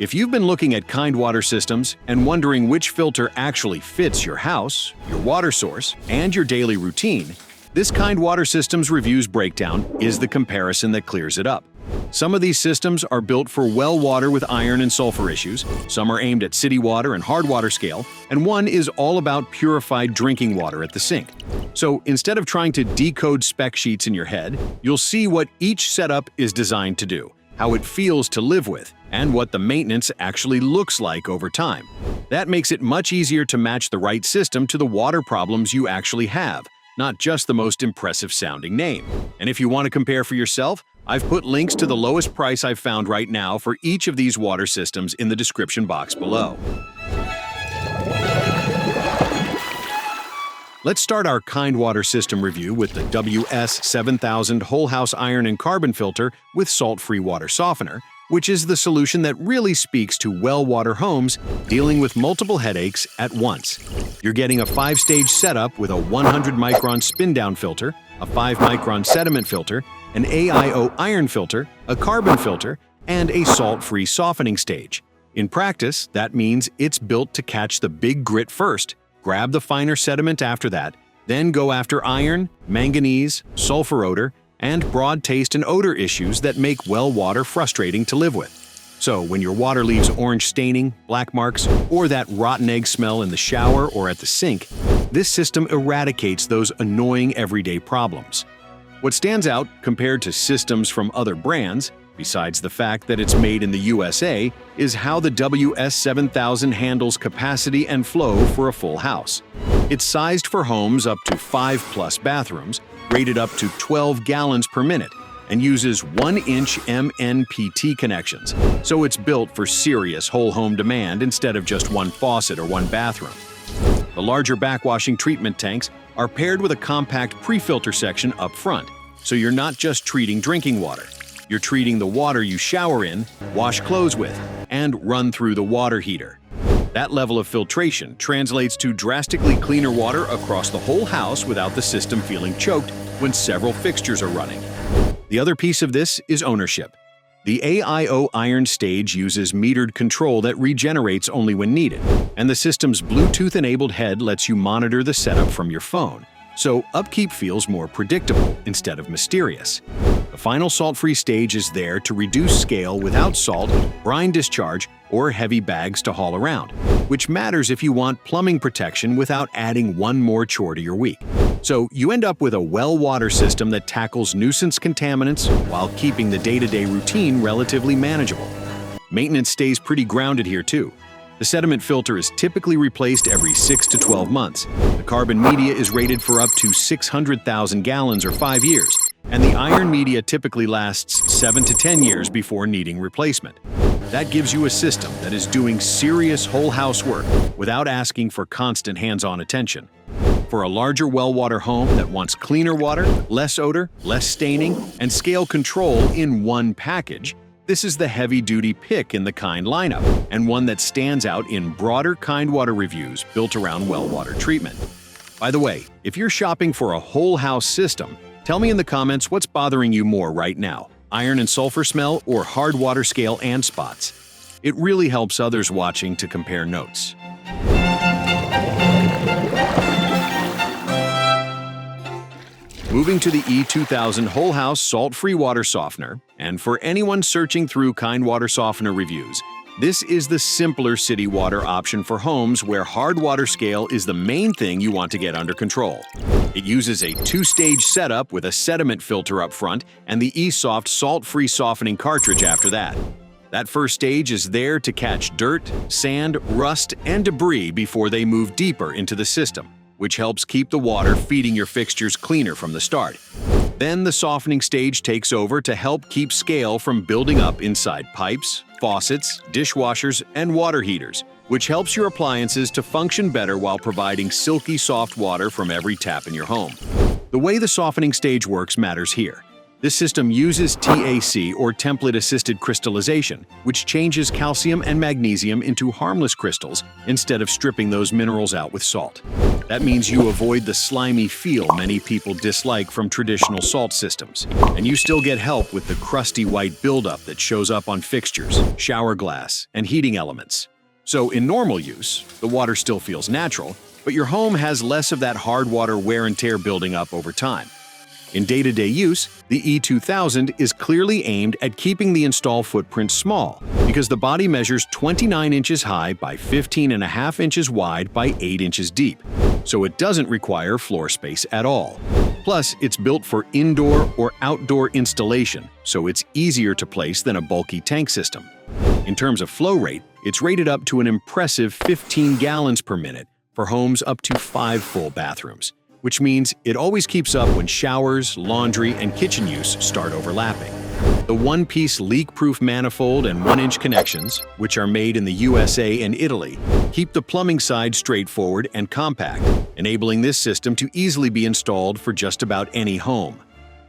If you've been looking at kind water systems and wondering which filter actually fits your house, your water source, and your daily routine, this Kind Water Systems Reviews breakdown is the comparison that clears it up. Some of these systems are built for well water with iron and sulfur issues, some are aimed at city water and hard water scale, and one is all about purified drinking water at the sink. So instead of trying to decode spec sheets in your head, you'll see what each setup is designed to do, how it feels to live with, and what the maintenance actually looks like over time. That makes it much easier to match the right system to the water problems you actually have, not just the most impressive sounding name. And if you want to compare for yourself, I've put links to the lowest price I've found right now for each of these water systems in the description box below. Let's start our Kind Water System review with the WS-7000 Whole House Iron and Carbon Filter with Salt-Free Water Softener, which is the solution that really speaks to well-water homes dealing with multiple headaches at once. You're getting a 5-stage setup with a 100-micron spin-down filter, a 5-micron sediment filter, an AIO iron filter, a carbon filter, and a salt-free softening stage. In practice, that means it's built to catch the big grit first, grab the finer sediment after that, then go after iron, manganese, sulfur odor, and broad taste and odor issues that make well water frustrating to live with. So when your water leaves orange staining, black marks, or that rotten egg smell in the shower or at the sink, this system eradicates those annoying everyday problems. What stands out compared to systems from other brands, besides the fact that it's made in the USA, is how the WS-7000 handles capacity and flow for a full house. It's sized for homes up to 5+ bathrooms, rated up to 12 gallons per minute, and uses 1-inch MNPT connections, so it's built for serious whole home demand instead of just one faucet or one bathroom. The larger backwashing treatment tanks are paired with a compact pre-filter section up front, so you're not just treating drinking water. You're treating the water you shower in, wash clothes with, and run through the water heater. That level of filtration translates to drastically cleaner water across the whole house without the system feeling choked when several fixtures are running. The other piece of this is ownership. The AIO iron stage uses metered control that regenerates only when needed, and the system's Bluetooth-enabled head lets you monitor the setup from your phone, so upkeep feels more predictable instead of mysterious. The final salt-free stage is there to reduce scale without salt, brine discharge, or heavy bags to haul around, which matters if you want plumbing protection without adding one more chore to your week. So you end up with a well water system that tackles nuisance contaminants while keeping the day-to-day routine relatively manageable. Maintenance stays pretty grounded here too. The sediment filter is typically replaced every 6 to 12 months. The carbon media is rated for up to 600,000 gallons or 5 years, and the iron media typically lasts 7 to 10 years before needing replacement. That gives you a system that is doing serious whole house work without asking for constant hands-on attention. For a larger well water home that wants cleaner water, less odor, less staining, and scale control in one package, this is the heavy-duty pick in the Kind lineup, and one that stands out in broader Kind Water reviews built around well water treatment. By the way, if you're shopping for a whole house system, tell me in the comments what's bothering you more right now, iron and sulfur smell or hard water scale and spots. It really helps others watching to compare notes. Moving to the E-2000 Whole House Salt-Free Water Softener, and for anyone searching through Kind Water Softener reviews, this is the simpler city water option for homes where hard water scale is the main thing you want to get under control. It uses a 2-stage setup with a sediment filter up front and the E-Soft salt-free softening cartridge after that. That first stage is there to catch dirt, sand, rust, and debris before they move deeper into the system, which helps keep the water feeding your fixtures cleaner from the start. Then the softening stage takes over to help keep scale from building up inside pipes, faucets, dishwashers, and water heaters, which helps your appliances to function better while providing silky soft water from every tap in your home. The way the softening stage works matters here. This system uses TAC, or template-assisted crystallization, which changes calcium and magnesium into harmless crystals instead of stripping those minerals out with salt. That means you avoid the slimy feel many people dislike from traditional salt systems, and you still get help with the crusty white buildup that shows up on fixtures, shower glass, and heating elements. So in normal use, the water still feels natural, but your home has less of that hard water wear and tear building up over time. In day-to-day use, the E-2000 is clearly aimed at keeping the install footprint small because the body measures 29 inches high by 15.5 inches wide by 8 inches deep, so it doesn't require floor space at all. Plus, it's built for indoor or outdoor installation, so it's easier to place than a bulky tank system. In terms of flow rate, it's rated up to an impressive 15 gallons per minute for homes up to 5 full bathrooms, which means it always keeps up when showers, laundry, and kitchen use start overlapping. The one-piece leak-proof manifold and 1-inch connections, which are made in the USA and Italy, keep the plumbing side straightforward and compact, enabling this system to easily be installed for just about any home.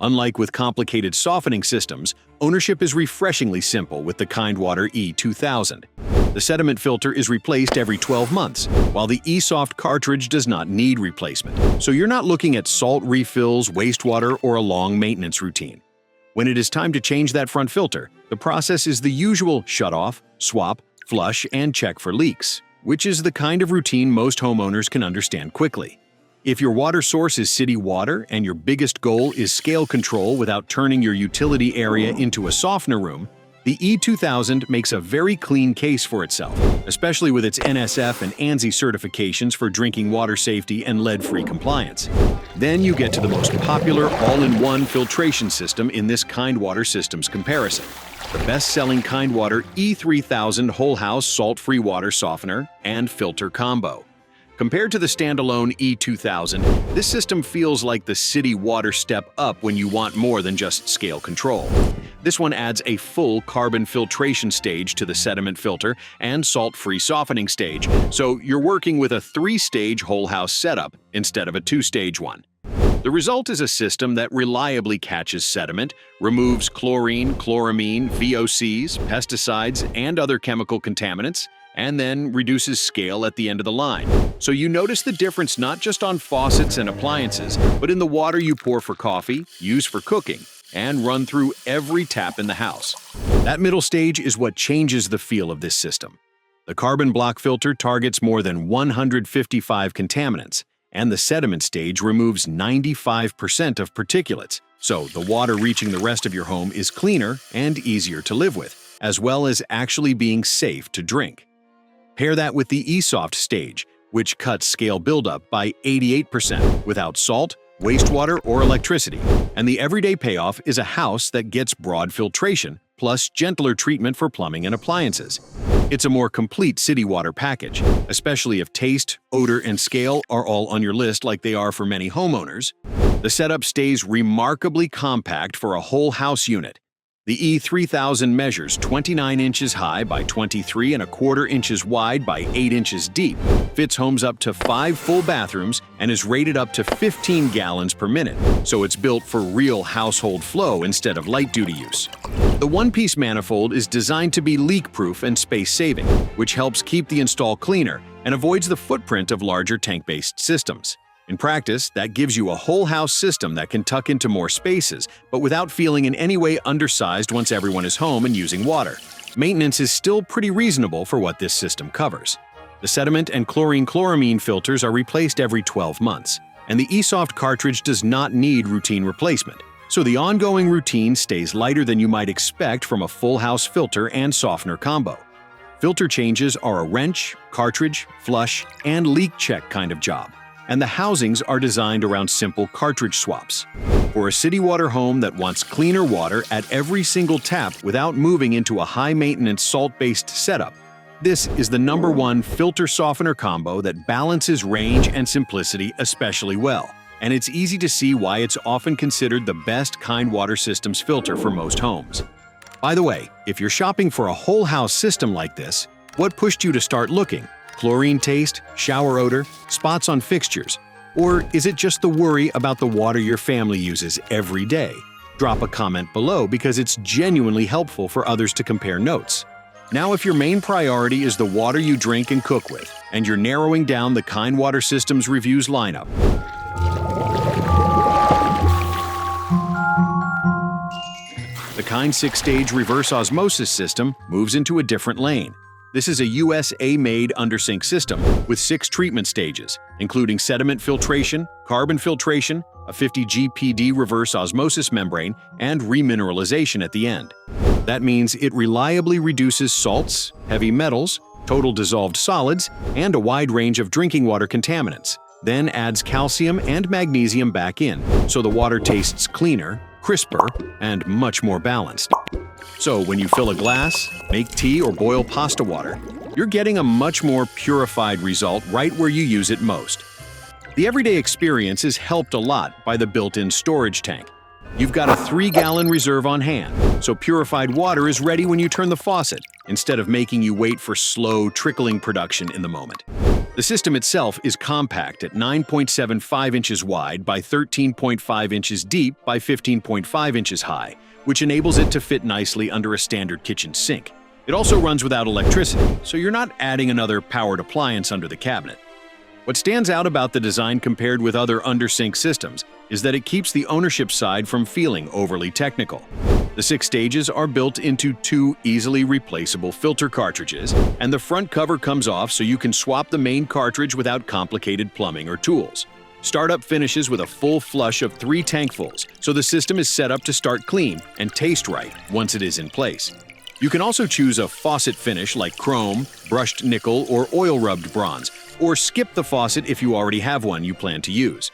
Unlike with complicated softening systems, ownership is refreshingly simple with the Kindwater E-2000. The sediment filter is replaced every 12 months, while the E-Soft cartridge does not need replacement, so you're not looking at salt refills, wastewater, or a long maintenance routine. When it is time to change that front filter, the process is the usual shut off, swap, flush, and check for leaks, which is the kind of routine most homeowners can understand quickly. If your water source is city water and your biggest goal is scale control without turning your utility area into a softener room, the E-2000 makes a very clean case for itself, especially with its NSF and ANSI certifications for drinking water safety and lead-free compliance. Then you get to the most popular all-in-one filtration system in this Kindwater systems comparison, the best-selling Kindwater E-3000 whole house salt-free water softener and filter combo. Compared to the standalone E-2000, this system feels like the city water step up when you want more than just scale control. This one adds a full carbon filtration stage to the sediment filter and salt-free softening stage, so you're working with a 3-stage whole house setup instead of a 2-stage one. The result is a system that reliably catches sediment, removes chlorine, chloramine, VOCs, pesticides, and other chemical contaminants, and then reduces scale at the end of the line. So you notice the difference not just on faucets and appliances, but in the water you pour for coffee, use for cooking, and run through every tap in the house. That middle stage is what changes the feel of this system. The carbon block filter targets more than 155 contaminants, and the sediment stage removes 95% of particulates, so the water reaching the rest of your home is cleaner and easier to live with, as well as actually being safe to drink. Pair that with the E-Soft stage, which cuts scale buildup by 88% without salt, wastewater, or electricity, and the everyday payoff is a house that gets broad filtration plus gentler treatment for plumbing and appliances. It's a more complete city water package, especially if taste, odor, and scale are all on your list like they are for many homeowners. The setup stays remarkably compact for a whole house unit. The E-3000 measures 29 inches high by 23.25 inches wide by 8 inches deep, fits homes up to 5 full bathrooms, and is rated up to 15 gallons per minute, so it's built for real household flow instead of light-duty use. The one-piece manifold is designed to be leak-proof and space-saving, which helps keep the install cleaner and avoids the footprint of larger tank-based systems. In practice, that gives you a whole house system that can tuck into more spaces, but without feeling in any way undersized once everyone is home and using water. Maintenance is still pretty reasonable for what this system covers. The sediment and chlorine-chloramine filters are replaced every 12 months, and the E-Soft cartridge does not need routine replacement, so the ongoing routine stays lighter than you might expect from a full house filter and softener combo. Filter changes are a wrench, cartridge, flush, and leak check kind of job, and the housings are designed around simple cartridge swaps. For a city water home that wants cleaner water at every single tap without moving into a high-maintenance salt-based setup, this is the #1 filter softener combo that balances range and simplicity especially well, and it's easy to see why it's often considered the best Kindwater systems filter for most homes. By the way, if you're shopping for a whole house system like this, what pushed you to start looking? Chlorine taste, shower odor, spots on fixtures? Or is it just the worry about the water your family uses every day? Drop a comment below because it's genuinely helpful for others to compare notes. Now, if your main priority is the water you drink and cook with, and you're narrowing down the Kind Water Systems Reviews lineup, the Kind 6-stage reverse osmosis system moves into a different lane. This is a USA-made undersink system with 6 treatment stages, including sediment filtration, carbon filtration, a 50 GPD reverse osmosis membrane, and remineralization at the end. That means it reliably reduces salts, heavy metals, total dissolved solids, and a wide range of drinking water contaminants, then adds calcium and magnesium back in, so the water tastes cleaner, crisper, and much more balanced. So when you fill a glass, make tea, or boil pasta water, you're getting a much more purified result right where you use it most. The everyday experience is helped a lot by the built-in storage tank. You've got a 3-gallon reserve on hand, so purified water is ready when you turn the faucet, instead of making you wait for slow, trickling production in the moment. The system itself is compact at 9.75 inches wide by 13.5 inches deep by 15.5 inches high, which enables it to fit nicely under a standard kitchen sink. It also runs without electricity, so you're not adding another powered appliance under the cabinet. What stands out about the design compared with other undersink systems is that it keeps the ownership side from feeling overly technical. The 6 stages are built into 2 easily replaceable filter cartridges, and the front cover comes off so you can swap the main cartridge without complicated plumbing or tools. Startup finishes with a full flush of 3 tankfuls, so the system is set up to start clean and taste right once it is in place. You can also choose a faucet finish like chrome, brushed nickel, or oil-rubbed bronze, or skip the faucet if you already have one you plan to use.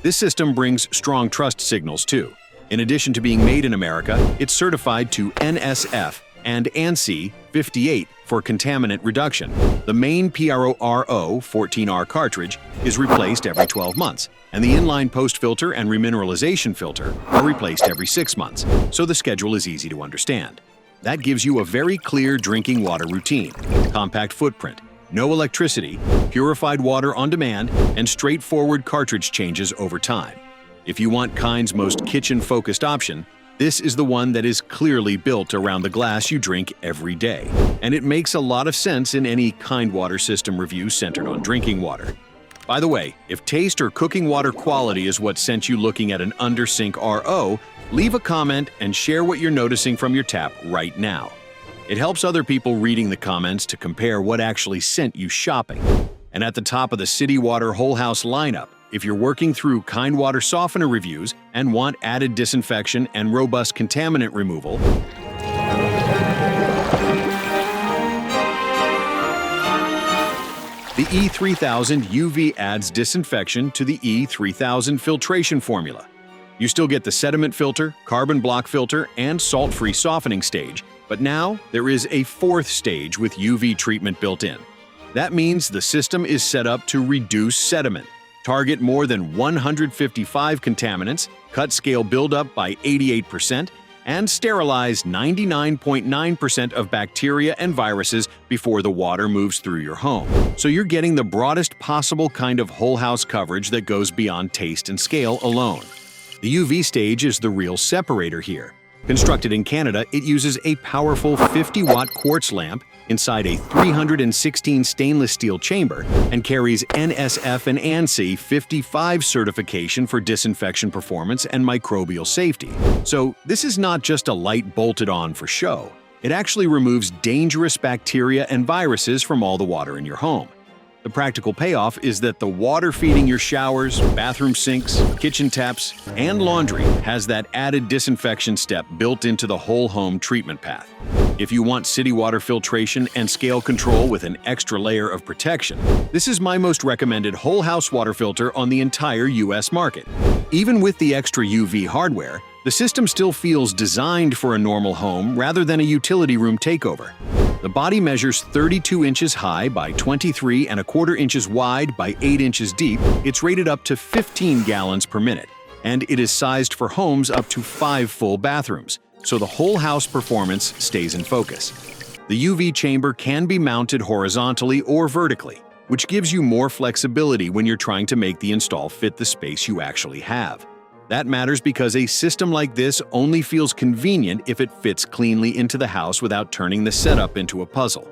This system brings strong trust signals too. In addition to being made in America, it's certified to NSF and ANSI 58 for contaminant reduction. The main PRO-RO 14R cartridge is replaced every 12 months, and the inline post-filter and remineralization filter are replaced every 6 months, so the schedule is easy to understand. That gives you a very clear drinking water routine, compact footprint, no electricity, purified water on demand, and straightforward cartridge changes over time. If you want Kind's most kitchen-focused option, this is the one that is clearly built around the glass you drink every day, and it makes a lot of sense in any Kind water system review centered on drinking water. By the way, if taste or cooking water quality is what sent you looking at an undersink RO, leave a comment and share what you're noticing from your tap right now. It helps other people reading the comments to compare what actually sent you shopping. And at the top of the City Water Whole House lineup, if you're working through Kind water softener reviews and want added disinfection and robust contaminant removal, the E-3000 UV adds disinfection to the E-3000 filtration formula. You still get the sediment filter, carbon block filter, and salt-free softening stage, but now there is a 4th stage with UV treatment built in. That means the system is set up to reduce sediment, target more than 155 contaminants, cut scale buildup by 88%, and sterilize 99.9% of bacteria and viruses before the water moves through your home. So you're getting the broadest possible kind of whole house coverage that goes beyond taste and scale alone. The UV stage is the real separator here. Constructed in Canada, it uses a powerful 50-watt quartz lamp inside a 316 stainless steel chamber and carries NSF and ANSI 55 certification for disinfection performance and microbial safety. So this is not just a light bolted on for show. It actually removes dangerous bacteria and viruses from all the water in your home. The practical payoff is that the water feeding your showers, bathroom sinks, kitchen taps, and laundry has that added disinfection step built into the whole home treatment path. If you want city water filtration and scale control with an extra layer of protection, this is my most recommended whole house water filter on the entire US market. Even with the extra UV hardware, the system still feels designed for a normal home rather than a utility room takeover. The body measures 32 inches high by 23¼ inches wide by 8 inches deep. It's rated up to 15 gallons per minute, and it is sized for homes up to 5 full bathrooms, so the whole house performance stays in focus. The UV chamber can be mounted horizontally or vertically, which gives you more flexibility when you're trying to make the install fit the space you actually have. That matters because a system like this only feels convenient if it fits cleanly into the house without turning the setup into a puzzle.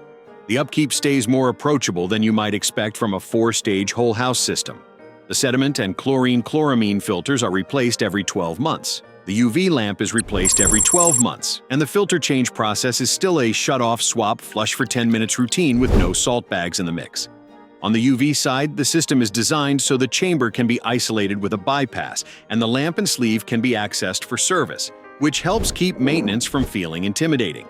The upkeep stays more approachable than you might expect from a 4-stage whole house system. The sediment and chlorine-chloramine filters are replaced every 12 months. The UV lamp is replaced every 12 months, and the filter change process is still a shut-off, swap, flush for 10 minutes routine with no salt bags in the mix. On the UV side, the system is designed so the chamber can be isolated with a bypass, and the lamp and sleeve can be accessed for service, which helps keep maintenance from feeling intimidating.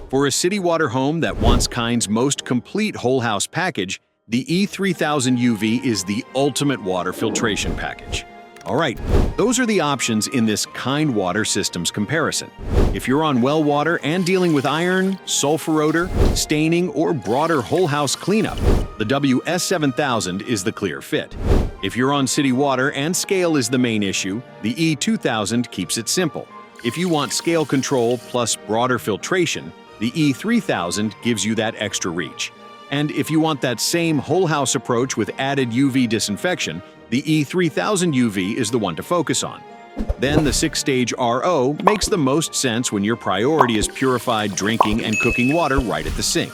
For a city water home that wants Kind's most complete whole house package, the E-3000UV is the ultimate water filtration package. Alright, those are the options in this Kind water systems comparison. If you're on well water and dealing with iron, sulfur odor, staining, or broader whole house cleanup, the WS-7000 is the clear fit. If you're on city water and scale is the main issue, the E-2000 keeps it simple. If you want scale control plus broader filtration, the E-3000 gives you that extra reach. And if you want that same whole house approach with added UV disinfection, the E-3000UV is the one to focus on. Then the 6-stage RO makes the most sense when your priority is purified drinking and cooking water right at the sink.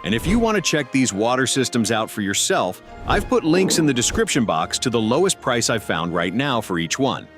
And if you want to check these water systems out for yourself, I've put links in the description box to the lowest price I've found right now for each one.